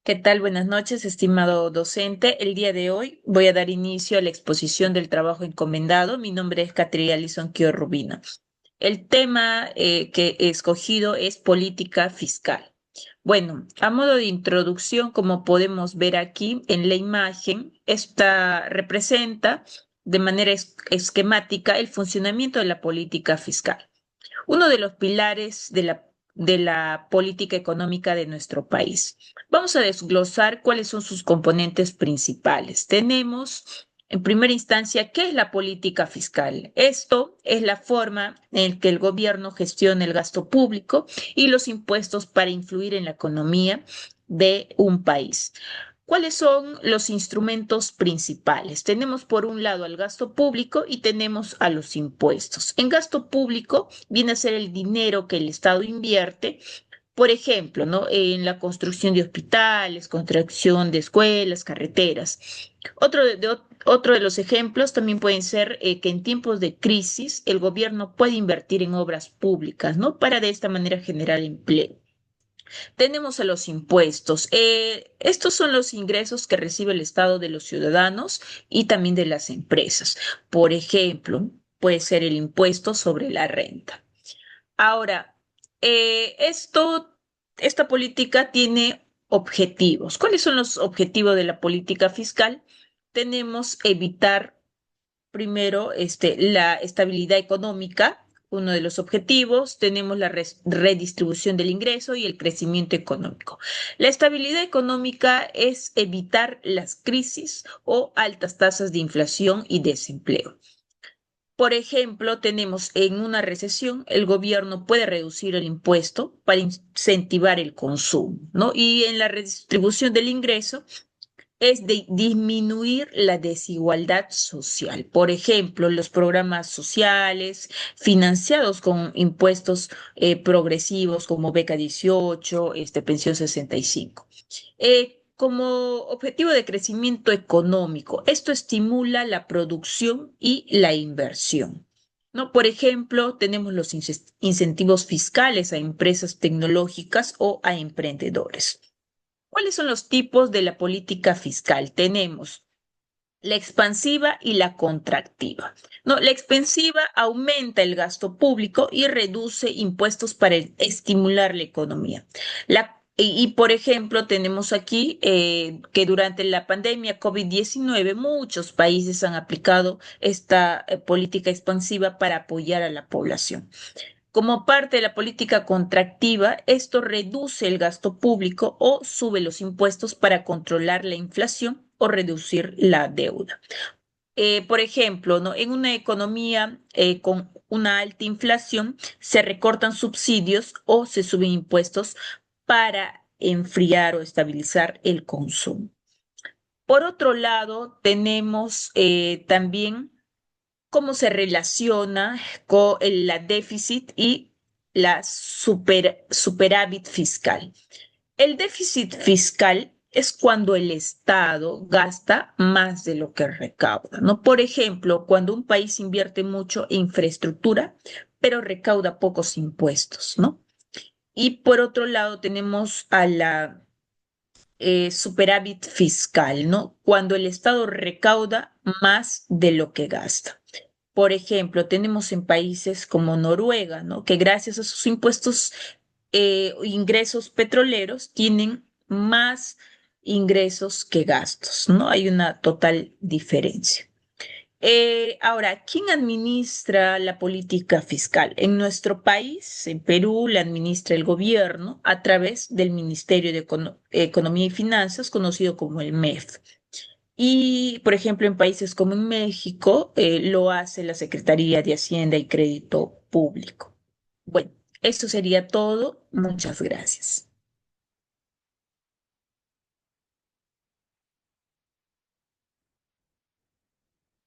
¿Qué tal? Buenas noches, estimado docente. El día de hoy voy a dar inicio a la exposición del trabajo encomendado. Mi nombre es Catriel Alison Kio Rubino. El tema que he escogido es política fiscal. Bueno, a modo de introducción, como podemos ver aquí en la imagen, esta representa de manera esquemática el funcionamiento de la política fiscal, uno de los pilares de la política económica de nuestro país. Vamos a desglosar cuáles son sus componentes principales. Tenemos, en primera instancia, ¿qué es la política fiscal? Esto es la forma en que el gobierno gestiona el gasto público y los impuestos para influir en la economía de un país. ¿Cuáles son los instrumentos principales? Tenemos por un lado al gasto público y tenemos a los impuestos. En gasto público viene a ser el dinero que el Estado invierte, por ejemplo, ¿no? En la construcción de hospitales, construcción de escuelas, carreteras. Otro de los ejemplos también pueden ser que en tiempos de crisis el gobierno puede invertir en obras públicas, ¿no? Para de esta manera generar empleo. Tenemos a los impuestos. Estos son los ingresos que recibe el Estado de los ciudadanos y también de las empresas. Por ejemplo, puede ser el impuesto sobre la renta. Ahora, esta política tiene objetivos. ¿Cuáles son los objetivos de la política fiscal? Tenemos evitar primero la estabilidad económica, uno de los objetivos. Tenemos la redistribución del ingreso y el crecimiento económico. La estabilidad económica es evitar las crisis o altas tasas de inflación y desempleo. Por ejemplo, tenemos en una recesión, el gobierno puede reducir el impuesto para incentivar el consumo, ¿no? Y en la redistribución del ingreso es de disminuir la desigualdad social. Por ejemplo, los programas sociales financiados con impuestos progresivos como Beca 18, Pensión 65. Como objetivo de crecimiento económico, esto estimula la producción y la inversión. ¿No? Por ejemplo, tenemos los incentivos fiscales a empresas tecnológicas o a emprendedores. ¿Cuáles son los tipos de la política fiscal? Tenemos la expansiva y la contractiva. No, la expansiva aumenta el gasto público y reduce impuestos para estimular la economía. Por ejemplo, tenemos aquí que durante la pandemia COVID-19 muchos países han aplicado esta política expansiva para apoyar a la población. Como parte de la política contractiva, esto reduce el gasto público o sube los impuestos para controlar la inflación o reducir la deuda. Por ejemplo, ¿no? En una economía con una alta inflación, se recortan subsidios o se suben impuestos para enfriar o estabilizar el consumo. Por otro lado, tenemos también cómo se relaciona con la déficit y la superávit fiscal. El déficit fiscal es cuando el Estado gasta más de lo que recauda, ¿no? Por ejemplo, cuando un país invierte mucho en infraestructura, pero recauda pocos impuestos, ¿no? Y por otro lado tenemos a la superávit fiscal, ¿no? Cuando el Estado recauda más de lo que gasta. Por ejemplo, tenemos en países como Noruega, ¿no? Que gracias a sus impuestos, ingresos petroleros, tienen más ingresos que gastos, ¿no? Hay una total diferencia. Ahora, ¿quién administra la política fiscal? En nuestro país, en Perú, la administra el gobierno a través del Ministerio de Economía y Finanzas, conocido como el MEF. Y, por ejemplo, en países como en México, lo hace la Secretaría de Hacienda y Crédito Público. Bueno, eso sería todo. Muchas gracias.